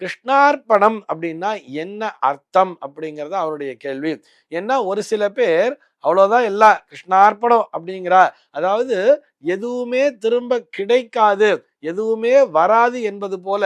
கிருஷ்ணார்ப்பணம் அப்படின்னா என்ன அர்த்தம் அப்படிங்கிறது அவருடைய கேள்வி. ஏன்னா ஒரு சில பேர் அவ்வளவுதான் எல்லாம் கிருஷ்ணார்ப்பணம் அப்படிங்கிறா, அதாவது எதுவுமே திரும்ப கிடைக்காது, எதுவுமே வராது என்பது போல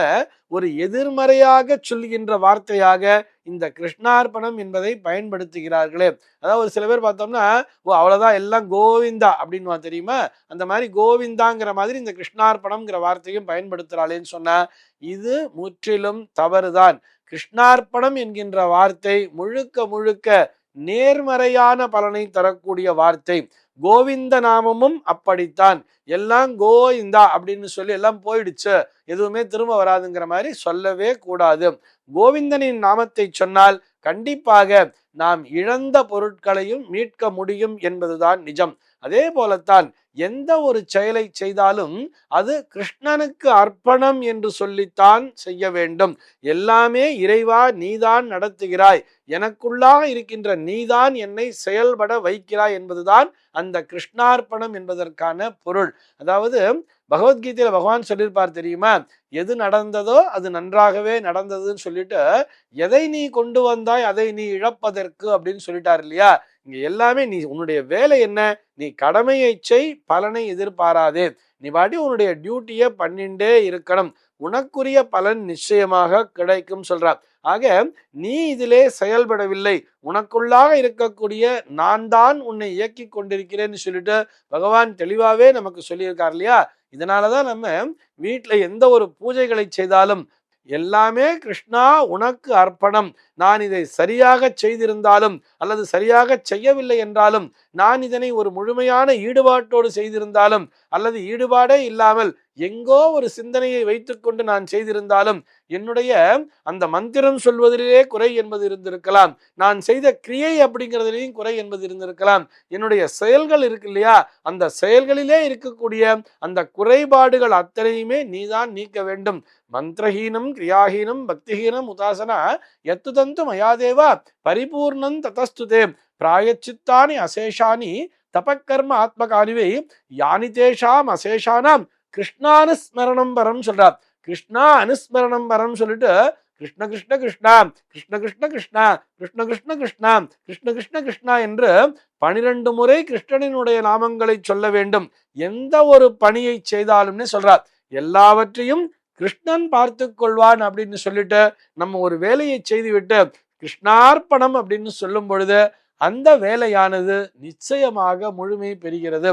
ஒரு எதிர்மறையாக சொல்கின்ற வார்த்தையாக இந்த கிருஷ்ணார்ப்பணம் என்பதை பயன்படுத்துகிறார்களே. அதாவது ஒரு சில பேர் பார்த்தோம்னா, ஓ அவ்வளவுதான் எல்லாம் கோவிந்தா அப்படின்னு தெரியுமா, அந்த மாதிரி கோவிந்தாங்கிற மாதிரி இந்த கிருஷ்ணார்ப்பணம்ங்கிற வார்த்தையும் பயன்படுத்துறாளேன்னு சொன்னா இது முற்றிலும் தவறுதான். கிருஷ்ணார்ப்பணம் என்கின்ற வார்த்தை முழுக்க முழுக்க நேர்மறையான பலனை தரக்கூடிய வார்த்தை. கோவிந்த நாமமும் அப்படித்தான். எல்லாம் கோவிந்தா அப்படின்னு சொல்லி எல்லாம் போயிடுச்சு, எதுவுமே திரும்ப வராதுங்கிற மாதிரி சொல்லவே கூடாது. கோவிந்தனின் நாமத்தை சொன்னால் கண்டிப்பாக நாம் இழந்த பொருட்களையும் மீட்க முடியும் என்பதுதான் நிஜம். அதே போலத்தான் எந்த ஒரு செயலை செய்தாலும் அது கிருஷ்ணனுக்கு அர்ப்பணம் என்று சொல்லித்தான் செய்ய வேண்டும். எல்லாமே இறைவா நீதான் நடத்துகிறாய், எனக்குள்ளாக இருக்கின்ற நீதான் என்னை செயல்பட வைக்கிறாய் என்பதுதான் அந்த கிருஷ்ணார்ப்பணம் என்பதற்கான பொருள். அதாவது பகவத்கீதையில பகவான் சொல்லியிருப்பார் தெரியுமா, எது நடந்ததோ அது நன்றாகவே நடந்ததுன்னு சொல்லிட்டு, எதை நீ கொண்டு வந்தாய் அதை நீ இழப்பதற்கு அப்படின்னு சொல்லிட்டார் இல்லையா. இங்க எல்லாமே நீ உன்னுடைய வேலை என்ன, நீ கடமையை செய், பலனை எதிர்பாராதே, நீ பாட்டி உன்னுடைய டியூட்டியை பண்ணிண்டே இருக்கணும், உனக்குரிய பலன் நிச்சயமாக கிடைக்கும் சொல்றார். ஆக நீ இதிலே செயல்படவில்லை, உனக்குள்ளாக இருக்கக்கூடிய நான் தான் உன்னை இயக்கி கொண்டிருக்கிறேன்னு சொல்லிட்டு பகவான் தெளிவாவே நமக்கு சொல்லியிருக்கார் இல்லையா. இதனாலதான் நம்ம வீட்டுல எந்த ஒரு பூஜைகளை செய்தாலும் எல்லாமே கிருஷ்ணா உனக்கு அர்ப்பணம், நான் இதை சரியாக செய்திருந்தாலும் அல்லது சரியாக செய்யவில்லை என்றாலும், நான் இதனை ஒரு முழுமையான ஈடுபாட்டோடு செய்திருந்தாலும் அல்லது ஈடுபாடே இல்லாமல் எங்கோ ஒரு சிந்தனையை வைத்துக்கொண்டு நான் செய்திருந்தாலும், என்னுடைய அந்த மந்திரம் சொல்வதிலே குறை என்பது இருந்திருக்கலாம், நான் செய்த கிரியை அப்படிங்கிறதுலையும் குறை என்பது இருந்திருக்கலாம், என்னுடைய செயல்கள் இருக்கு இல்லையா, அந்த செயல்களிலே இருக்கக்கூடிய அந்த குறைபாடுகள் அத்தனையுமே நீதான் நீக்க வேண்டும். மந்திரஹீனம் கிரியாஹீனம் பக்திஹீனம் உதாசனா எத்து தந்து மயாதேவா பரிபூர்ணம் ததஸ்துதே பிராயச்சித்தானி அசேஷானி தபக்கர்ம ஆத்மகானிவை யானி தேஷாம் அசேஷானாம் கிருஷ்ணானுஸ்மரணம் வரம் சொல்றார். கிருஷ்ணா அனுஸ்மரணம் வரம் சொல்லிட்டு கிருஷ்ண கிருஷ்ண கிருஷ்ணா கிருஷ்ண கிருஷ்ண கிருஷ்ணா கிருஷ்ண கிருஷ்ண கிருஷ்ணா கிருஷ்ண கிருஷ்ண கிருஷ்ணா என்று 12 முறை கிருஷ்ணனினுடைய நாமங்களை சொல்ல வேண்டும். எந்த ஒரு பணியை செய்தாலும்னு சொல்றார். எல்லாவற்றையும் கிருஷ்ணன் பார்த்து கொள்வான் அப்படின்னு சொல்லிட்டு நம்ம ஒரு வேலையை செய்துவிட்டு கிருஷ்ணார்ப்பணம் அப்படின்னு சொல்லும் பொழுது அந்த வேலையானது நிச்சயமாக முழுமை பெறுகிறது.